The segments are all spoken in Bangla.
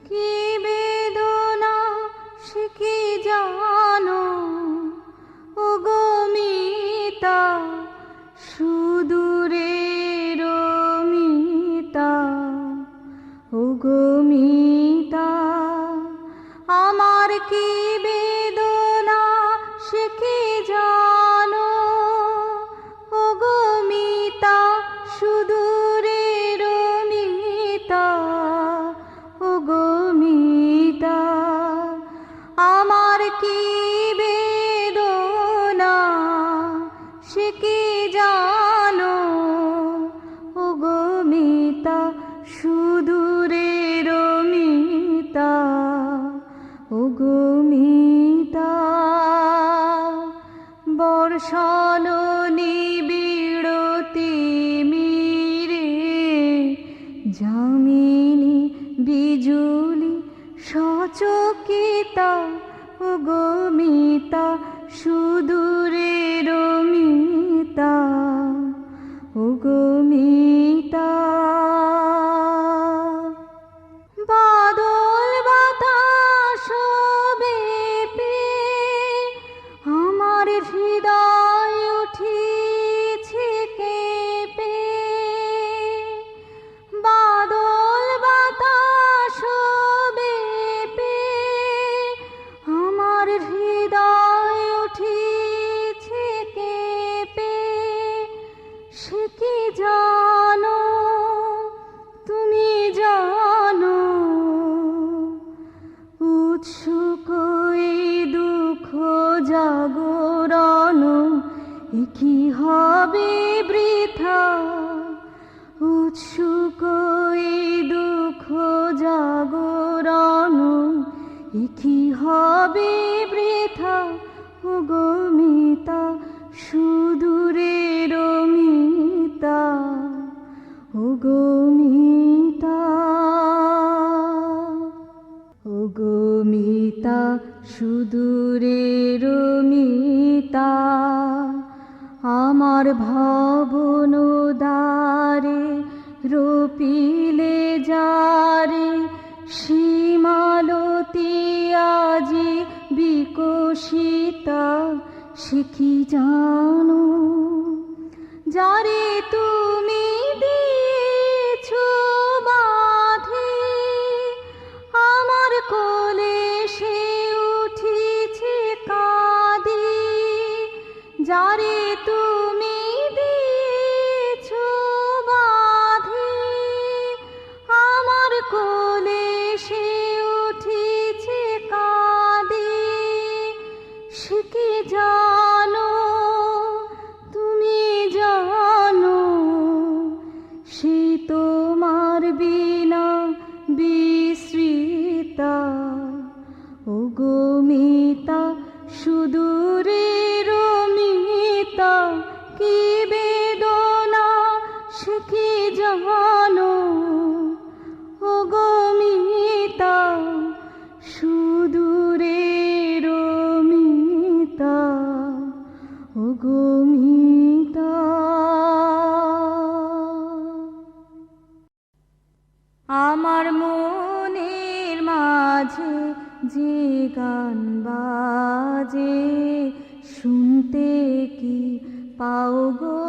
কি বেদনা সে কি জানো, ওগো মিতা, সুদূরের মিতা, ওগো মিতা। আমার কি বেদনা সে কি জানো, ওগো মিতা, সুদূরের মিতা, ওগো মিতা। আমার কি বেদনা সে কি জানো, ওগো মিতা, সুদূরের মিতা, ওগো মিতা। বর্ষণ নিবিড় তিমিরে, যামিনী বিজুলি সচকিতা, ওগো মিতা, সুদূরের মিতা, ওগো মিতা। বাদল বাতাস বেপে আমার হৃদয় উঠিছে কেঁপে, বাদল বাতাস বেপে আমার হৃদয় উঠিছে কেঁপে। সে কি জানো, তুমি জানো, উৎসুক এই দুঃখ জাগরণ এ কি হবে বৃথা, উৎসুক এই দুঃখ জাগরণ এ কি হবে বৃথা, ওগো মিতা, সুদূরের মিতা, ওগো মিতা, ওগো মিতা, সুদূরের মিতা। আমার ভবন দ্বারে রোপিলে যারে, সীমালতি আজি বিকশিতা, সে কি জানো, যারে তুমি দিয়েছো বাঁধে, আমার কোলে সে উঠিছে কাঁদে, যারে তুমি দিয়েছো বাঁধে, আমার কোলে সে উঠিছে কাঁদে। সে কি জানো, তুমি জানো, সে তোমার বিনা বিস্মৃতা, ওগো মিতা, সুদূরের মিতা। কি বেদনা সে কি জানো, ওগো মিতা, সুদূরের মিতা, ওগো মিতা। আমার মনের মাঝে যে গান বাজে, শুনতে কি পাও গো,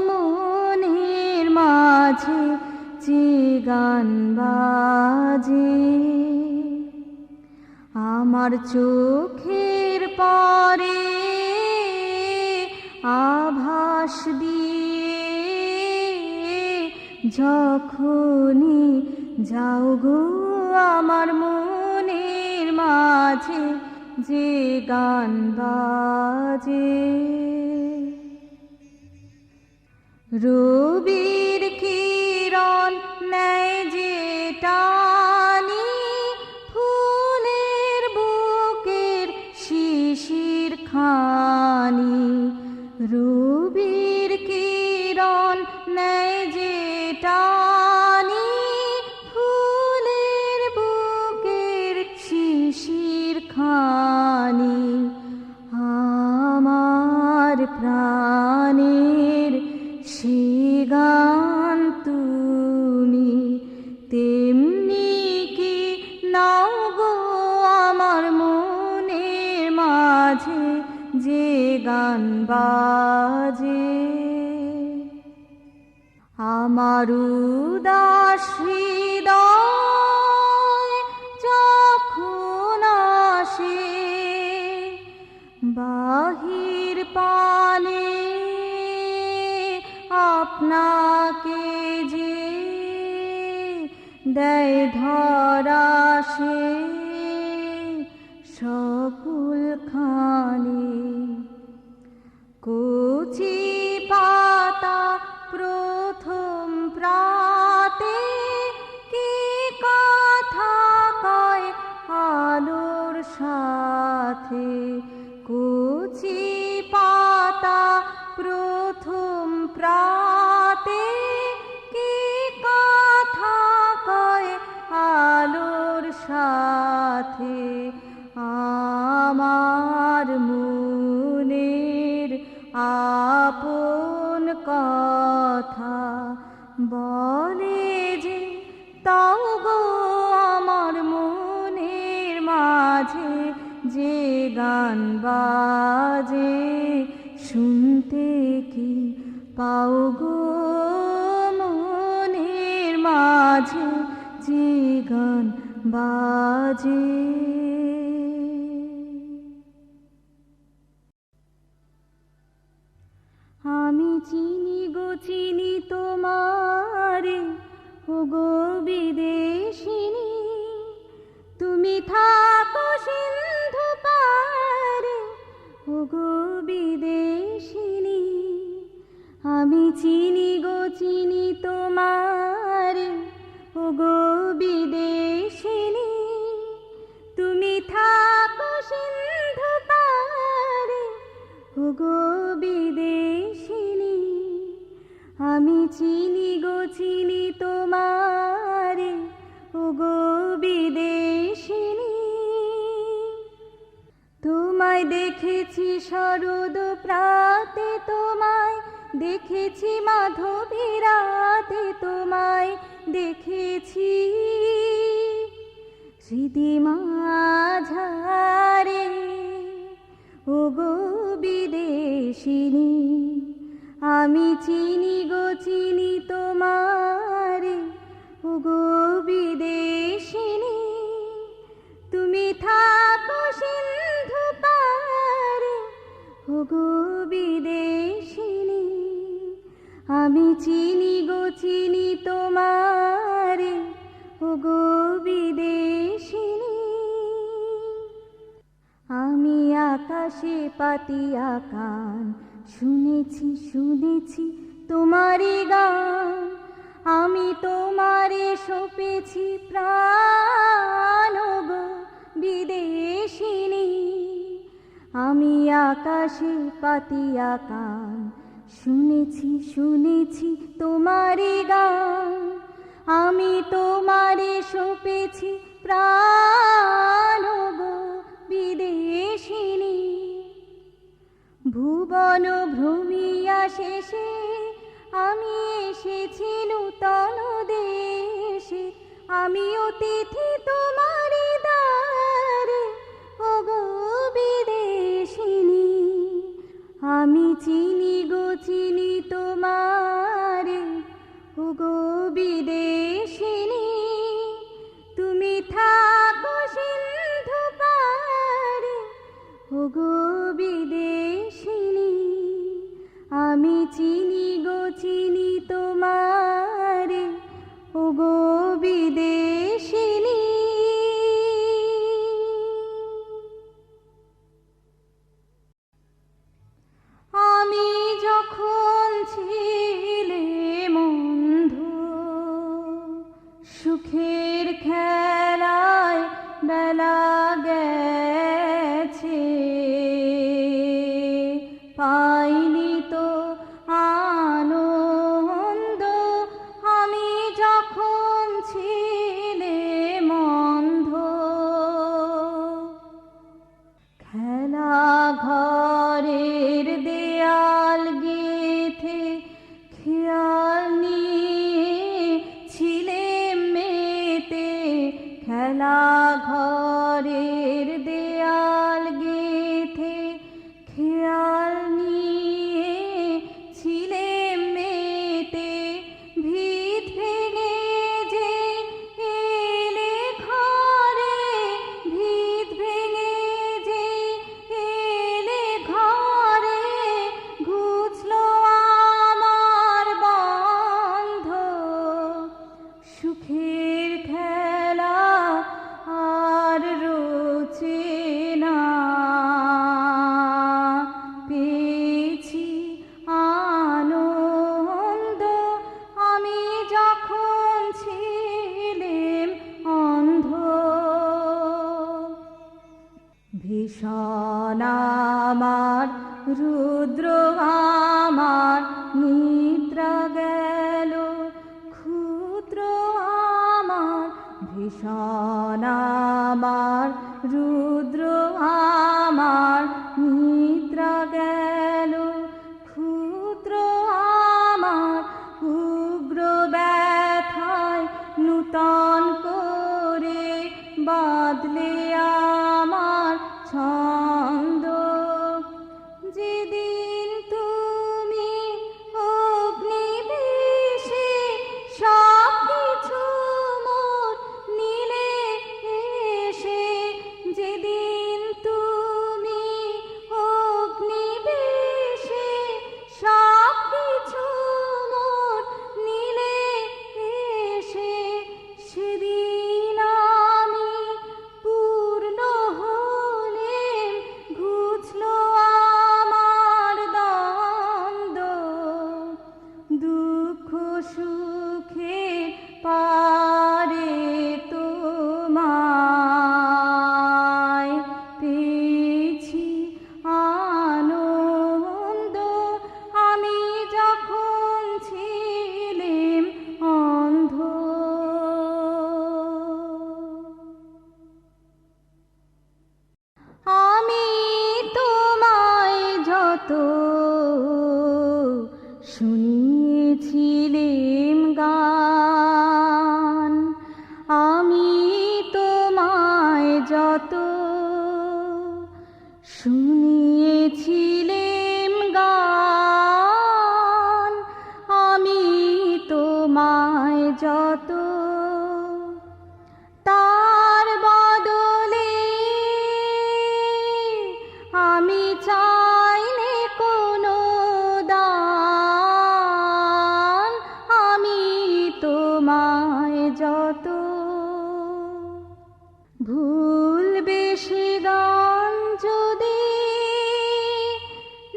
মনের মাঝে যে গান বাজে। আমার চোখের পরে আভাস দিয়ে যখনই যাও গো, আমার মনের মাঝে যে গান বাজে। রবির কিরণ নেয় যে টানি, ফুলের বুকের শিশির খানি, রবির কিরণ নেয় যে টানি, ফুলের বুকের শিশির খানি। আমার প্রাণের সে গান তুমি গান বাজে। আমার উদাস হৃদয় যখন আসে বাহির পানে আপনাকে যে দেয় ধরা সে সকল খানে। কচি পাতা প্রথম প্রাতে কি কথা কয় আলোর সাথে। কচি পাতা প্রথম প্রাতে কি কথা কয় আলোর সাথে। আমার মনের আপন কথা বলে যে তাও গো আমার মনের মাঝে যে গান বাজে। শুনতে কি পাও গো মনের মাঝে যে গান বাজে। আমি চিনি গো চিনি তোমারে ও গো বিদেশিনী। তুমি থাকো সিন্ধু পারে ও গো বিদেশিনী। আমি চিনি গো চিনি তোমারে ও গো বিদেশিনী। তুমি থাকো সিন্ধু পারে ও গো বিদেশিনী। আমি চিনি গো চিনি তোমারে ও গো বিদেশিনী। তোমায় দেখেছি শরদ প্রাতে, তোমায় দেখেছি মাধবী রাতে, তোমায় দেখেছি স্মৃতি মাঝারে ও গো বিদেশিনী। আমি চিনি গো চিনি তোমারে ও গো বিদেশিনী। তুমি থাকো সিন্ধু পারে ও গো বিদেশিনী। আমি চিনি গো চিনি তোমারে ও গো বিদেশিনী। আমি আকাশে পাতিয়া কান শুনেছি শুনেছি তোমারি গান। আমি তোমারে সপেছি প্রাণ গো বিদেশিনী। আমি আকাশে পাতিয়া কান শুনেছি শুনেছি তোমারি গান। আমি তোমারে সপেছি প্রাণ গো বিদেশিনী। ভুবন ভ্রমিয়া শেষে আমি এসেছি নূতন দেশে। আমি অতিথি তোমারি দ্বারে ও গো বিদেশিনী। আমি চিনি গো চিনি তোমারে ও গো বিদেশিনী। তুমি থাকো সিন্ধু পারে ও গো বিদেশিনী। আমি চিনি গো চিনি তোমারে ও গো বিদেশিনী। আমি যখন ছিলে মন্ধ সুখের খেলায় বেলা গেছে। পাইনি তো আনন্দ আমি যখন ছিলে মন্ধ। খেলা ঘরের দেয়াল গেথে খেয়াল নিয়ে ছিলে মেতে। খেলা ঘরের দেয়াল গেথে খেয়াল নিয়ে সুখের খেলা আর রোচে না, পেয়েছি আনন্দ আমি যখন ছিলেম অন্ধ। ভীষণ আমার রুদ্র আমার নিদ্রা গেল, ক্ষুদ্র আমার ভীষণ আমার রুদ্র আমার নিদ্রা গেল, ক্ষুদ্র আমার উগ্র ব্যথায় নূতন করে বাদলে আমার ছন্দ। যেদিন তুমি অগ্নিবেশে সব কিছু মোর নিলে এসে, যেদিন তুমি অগ্নিবেশে সব কিছু মোর নিলে এসে, সেদিন আমি পূর্ণ হলেম, ঘুচলো আমার দ্বন্দ্ব। দুঃখ সুখে পারে তোমায় পেয়েছি আনন্দ আমি যখন ছিলেম অন্ধ। আমি তোমায় যত শুনিয়েছিলেম গান, আমি তোমায় যত শুনিয়েছিলেম গান, আমি তোমায় যত তার বদলে আমি চাইনে কোনো দান, আমি তোমায় যত ভুলবে সে গান যদি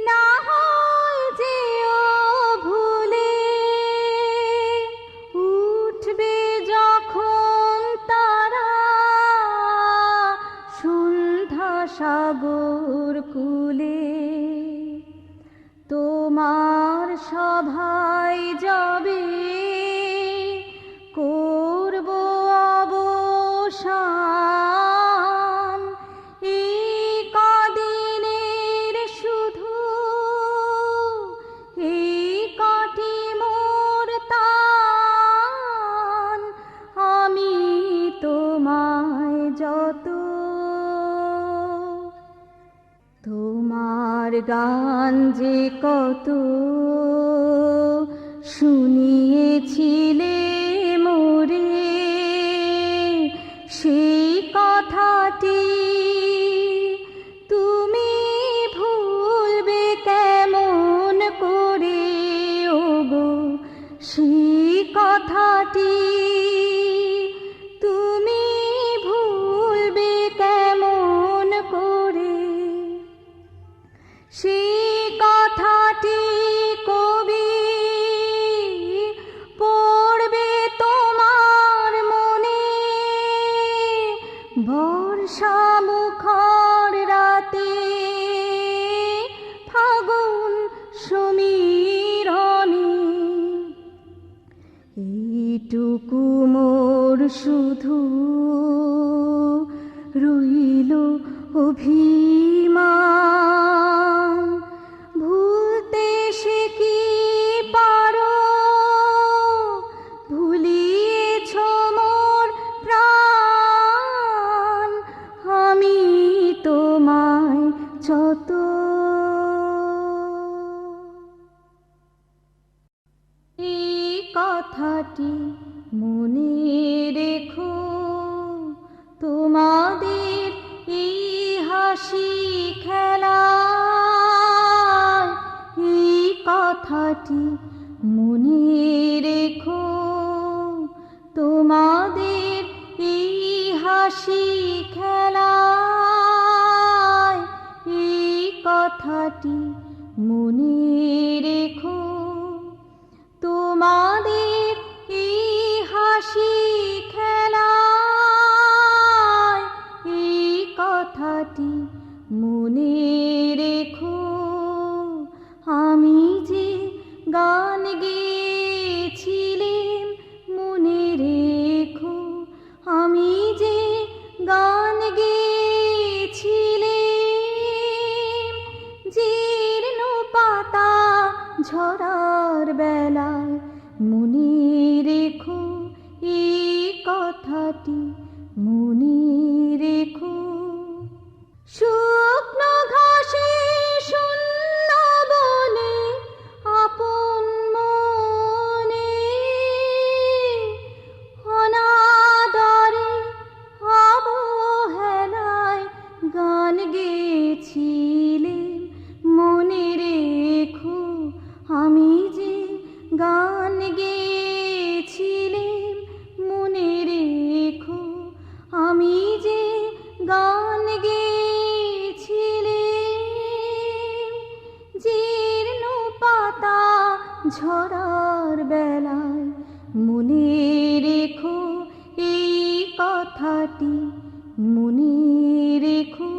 না হয় যেও ভুলে, উঠবে যখন তারা সন্ধ্যা সাগর কুলে, তোমার সভায় যাবে করব অবসান। এই কদিনের শুধু এই কটি মোর তান, আমি তোমায় যত তোমার গান যে কত শুনিয়েছিলে মোরে, সেই কথাটি তুমি ভুলবে কেমন করে ওগো, সেই কথাটি তুমি ভুলবে কেমন করে। সেই কথাটি কবি পড়বে তোমার মনে, বর্ষা মুখর রাতে ফাগুন সমীরণে। এইটুকু মোর শুধু রইল অভিমান, ভুলতে সে কি পারো, ভুলিয়েছ মোর প্রাণ, আমি তোমায় যত এই কথাটি মনে রেখো, তোমাদের এই হাসি খেলা, এই কথাটি মনে রেখো, তোমার হাসি খেলায় এই কথাটি মনে রেখো তোমাদের এই হাসি খেলায় এই কথাটি মনে রেখো আমি যে গান গেয়েছিলাম মনে রেখো আমি যে গান গেয়েছিলাম জীর্ণ পাতা ঝরার বেলায় মনে রেখো এই কথাটি মনে রেখো শুকনো ঘাসে শূন্য বনে আপন মনে অনাদরে অবহেলায় গান গেয়েছিলেন মনে রেখো আমি যে গান গেয়েছিলাম মনে রেখো আমি যে গান গেয়েছিলাম জীর্ণ পাতা ঝরার বেলায় মনে রেখো এই কথাটি মনে রেখো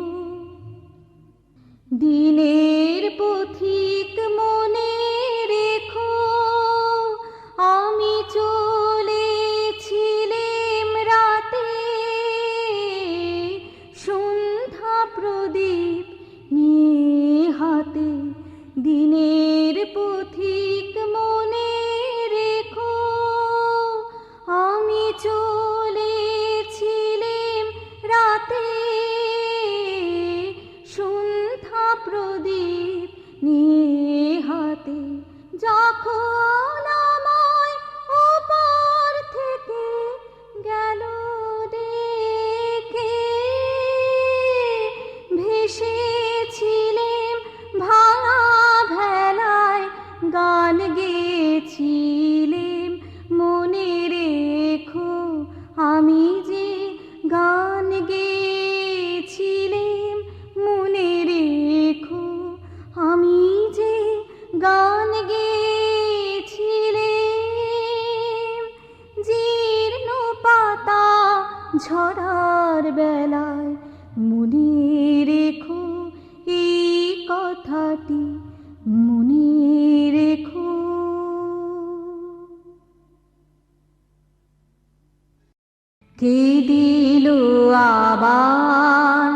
দিনের পথিক মনে রেখো আমি চলেছিলাম রাতে সন্ধ্যা প্রদীপ নিয়ে হাতে দিনের পথিক মনে রেখো আমি চলেছিলাম রাতে সন্ধ্যা প্রদীপ নিয়ে হাতে যখন আমায় ওপার থেকে গেল ডেকে ভেসেছিলাম ভাঙা ভেলায় গান গেয়েছিলাম মনে রেখো আমি যে গান গেয়েছিলাম মনে রেখো আমি যে গান গেয়েছিলাম জীর্ণ পাতা ঝরার বেলায় মনে রেখো এই কথাটি মনে রেখো কে দিল আবার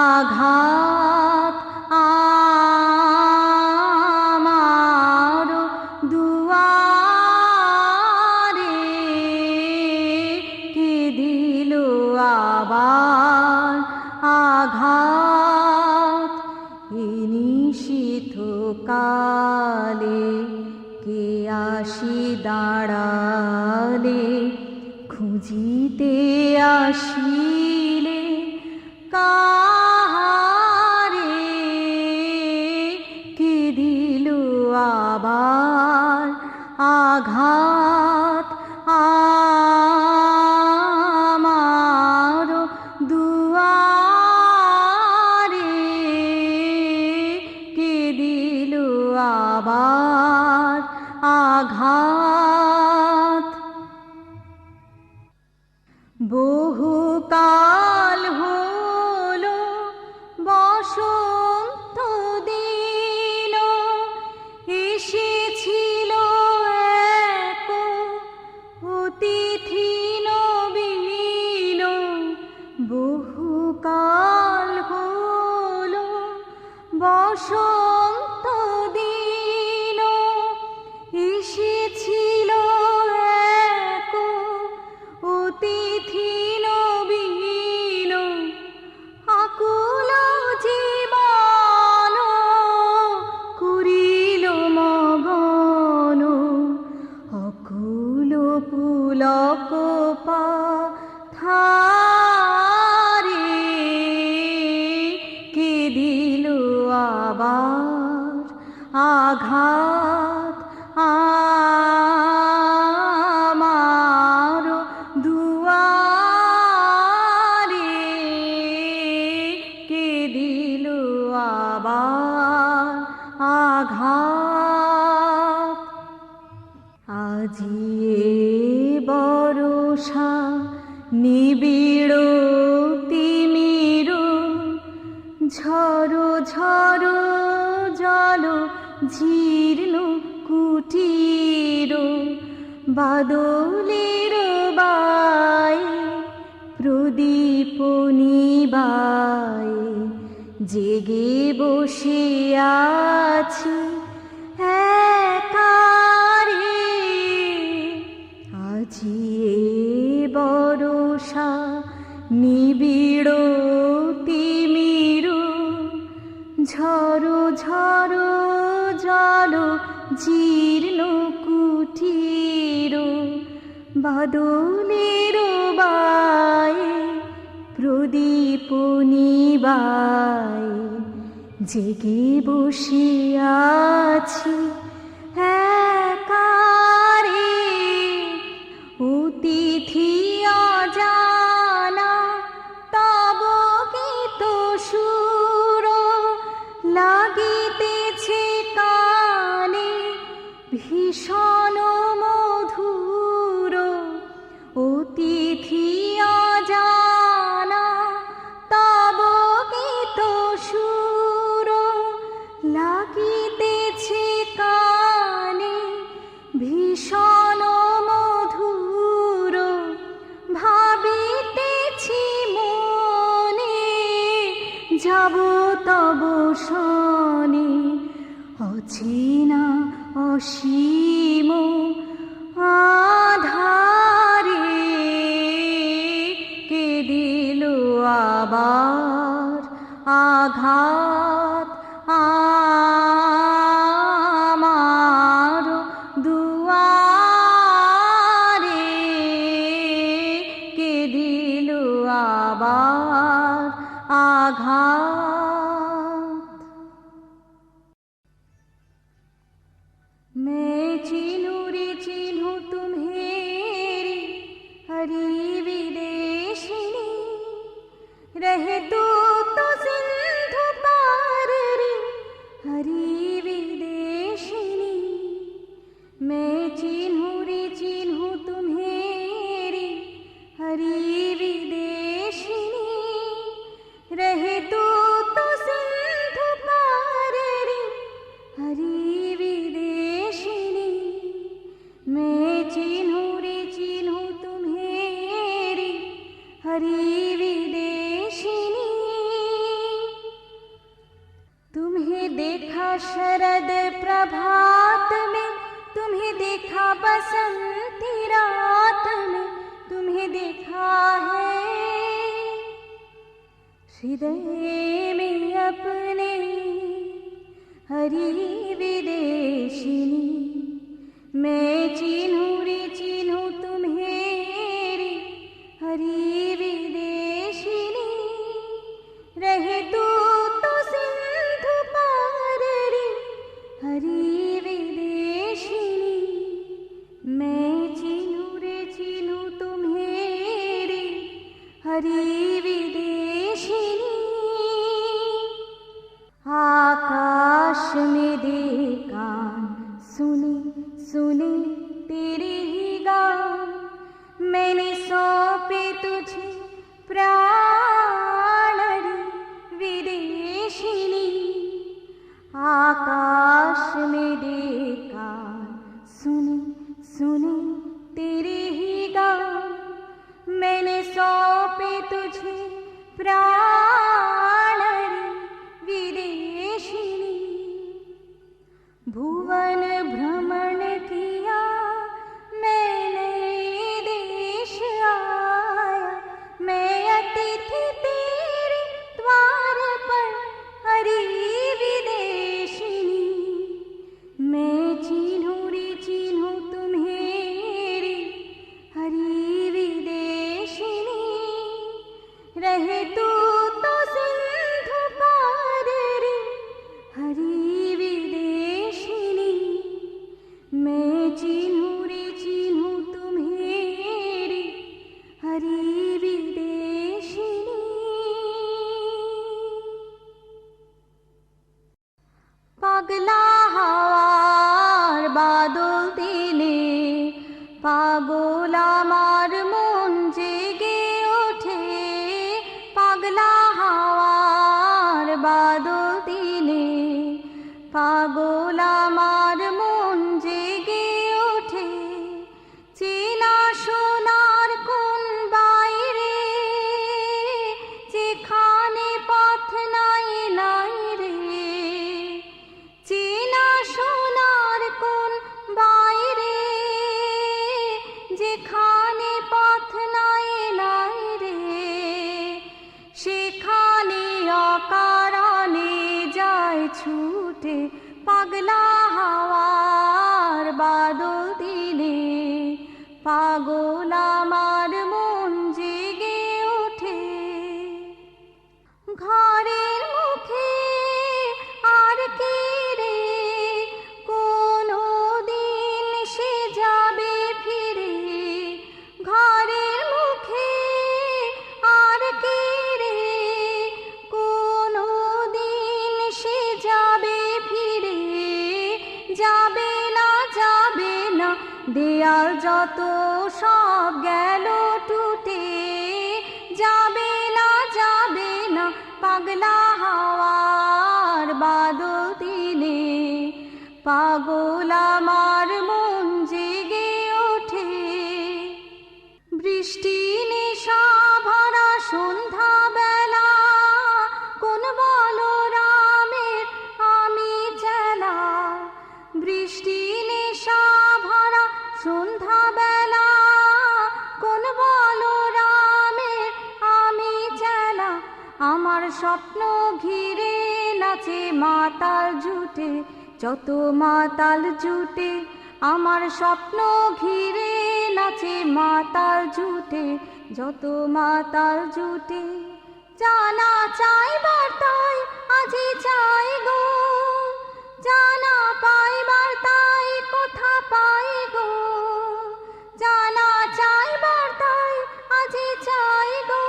আঘাত আমার দুয়ারে কে দিল আবার আঘাত এই নিশীথ কালে কে আসি দাঁড়ালে খুঁজিতে আসিলে কাহারে কে দিল আবার আঘাত আমার দুয়ারে কে দিল আবার আঘাত বহুকাল হলো বসন্ত দিন এসেছিল এক অতিথি নবীন বহুকাল হলো বসন্ত দিন এসেছিল এক অতিথি নবীন আকুল জীবন করিল মগন অকুল পুলক পাথারে কে দিল আবার আঘাত আমার দুয়ারে নিবিড় তিমির ঝড়ো ঝড়ো জল জীর্ণ কুটির বাদলের বায়ে প্রদীপ নিবায়ে জেগে বসে আছি একারে আজি এ বরষা নিবিড় তিমির ঝড়ো ঝড়ো জল জীর্ণ কুটির বাদলের বায়ে প্রদীপ নিবায়ে জেগে বসে আছি একারে অতিথি অজানা তব গীত সুর লাগিতেছে কানে ভীষণ মধুর অতিথি অজানা তব গীত সুর লাগিতেছে কানে ভীষণ মধুর ভাবিতেছি মনে যাব তব শনে অচেনা অসীম আধারে কে দিল আবার আঘাত আমার দুয়ারে কে দিল আবার आघात मैं चिन्हूं रे चिन्हूं तुम्हें हरी विदेशिनी रहे तो सिंधु पार रे हरी विदेशिनी मैं चिन्हूं रे चिन्हूं तुम्हें हरी विदेशिनी रहे तो सिंधु पार रे हरी विदेशिनी मैं चिन्हूं रे चिन्हूं तुम्हें हरी विदेशिनी तुम्हें देखा शरद प्रभात में तुम्हें देखा बसंती रात में तुम्हें देखा है हृदय में अपने हरी विदेशिनी मैं चिन्हूं रे चिन्हूं तुम्हें हरी विदेशिनी रहे तो सिंधु पार रे हरी विदेशिनी मैं चिन्हूं रे चिन्हूं तुम्हें हरी विदेशिनी आकाश में देखा सुने सुने तेरे ही गान मैंने सौंपे तुझे प्राण रे विदेशिनी आकाश में देखा सुने सुने तेरे ही गान मैंने सौंपे तुझे प्राण रे विदेशिनी भुवन भ्रमण किया मैंने देश आया मैं अतिथि तेरे द्वार पर हरी विदेशिनी मैं चिन्हूं रे चिन्हूं तुम्हें हरी विदेशिनी रहे तो सिंधु पार रे हरी विदेशिनी मैं चिन्हूं रे चिन्हूं तुम्हें हरी विदेशिनी পাগলা হাওয়ার বাদল দিনে পাগল আমার মন জেগে যত সব গেল টুটে, যাবে না যাবে না পাগলা হাওয়ার বাদল দিনে। পাগল আমার মন জেগে ওঠে, বৃষ্টি নেশা ভরা সন্ধ্যা বেলা, কোন বলরামের আমি চেলা। বৃষ্টি নেশা ভরা সন্ধ্যা বেলা, কোন বলরামের আমি চেলা। আমার স্বপ্ন ঘিরে নাচে মাতাল জুটে, যত মাতাল জুটে। আমার স্বপ্ন ঘিরে নাচে মাতাল জুটে, যত মাতাল জুটে। জানা চাইবার তাই আজি চাই গো, জানা পাইবার তাই কোথা পাই গো। জানা চাইবার তাই আজি চাই গো,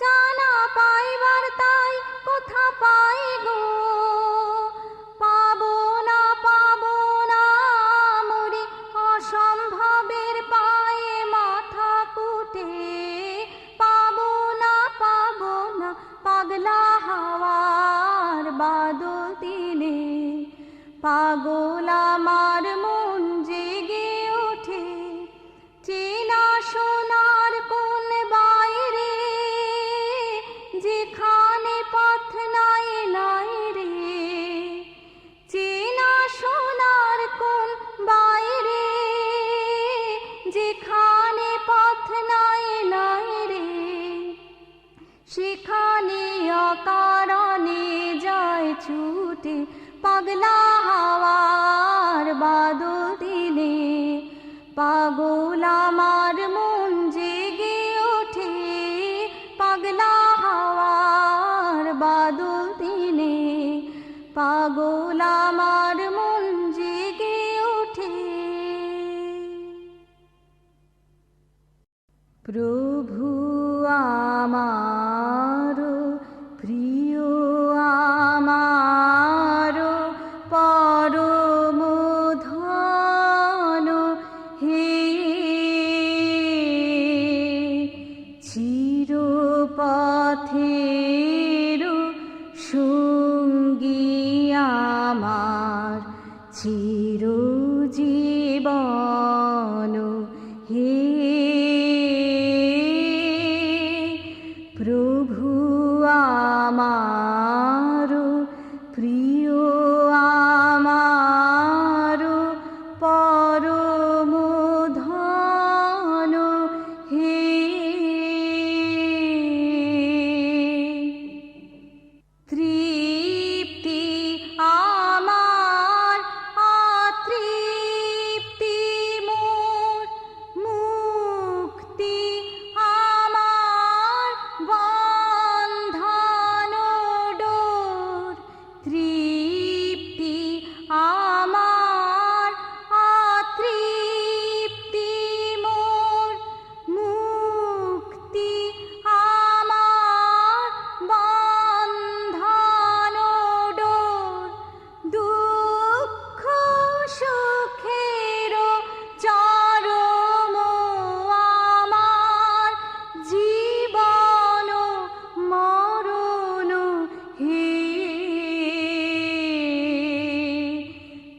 জানা পাইবার তাই কোথা পাই গো। পাবো না মরি অসম্ভবের পায়ে মাথা কুটে। পাবো না পাগলা হাওয়ার বাদল দিনে। পাগল আমার মন জেগে ওঠে, চেনা সোনার কোন বাইরে, যেখানে পথ নাই নাই রে। চেনা সোনার কোন বাইরে, যেখানে পথ নাই নাই রে। সেখানে অকারণে যায় ছুটে, পাগলা হাওয়ার বাদল দিনে। পাগল আমার মন জেগে ওঠে, পাগলা হাওয়ার বাদল দিনে। পাগল আমার মন জেগে ওঠে। প্রভু আমার প্রিয়, আমার পরম ধন হে। চিরপথের সঙ্গী আমার, চিরজীবন হে। প্রভু আমার প্রিয়, আমার পরম ধন হে। তৃপ্তি আমার অতৃপ্তি মোর, মুক্তি আমার বন্ধন ডোর। তৃপ্তি আমার অতৃপ্তি মোর, মুক্তি আমার বন্ধন ডোর। দুঃখ সুখের চরম আমার, জীবন মরণ হে।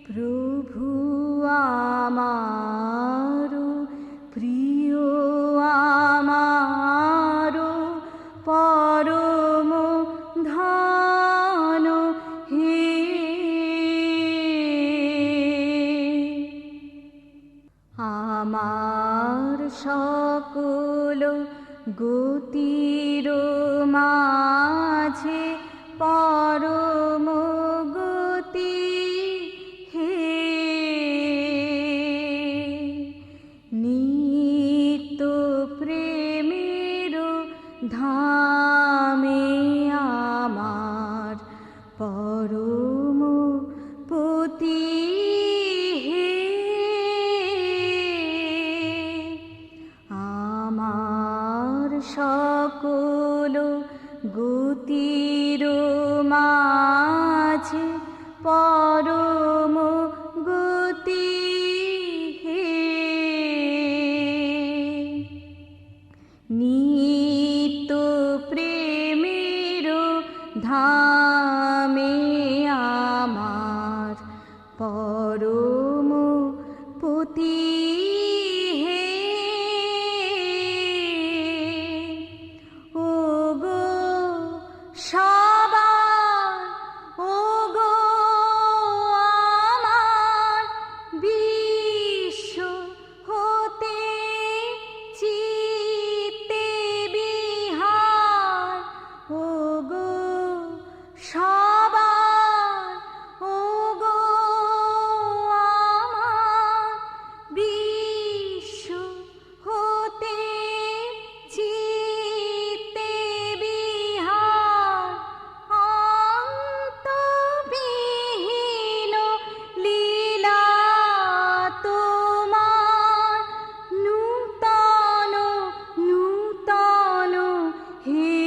প্রভু আমার প্রিয়, আমার পরম ধন হে। আমার সকল গতির মাঝে পরম গতি হে। নিত্য প্রেমের ধামে আমার পরম পতি হে। আমার সকল গতির মাঝে পরম গতি হে। নিত্য প্রেমের ধামে আমার পরম পতি হে ও গো সবার ও গো আমার বিশ্ব হতে চিত্তে বিহার ও গো সবার ও গো আমার বিশ্ব হতে চিত্তে বিহার অন্তবিহীন লীলা তোমার নূতন নূতন হে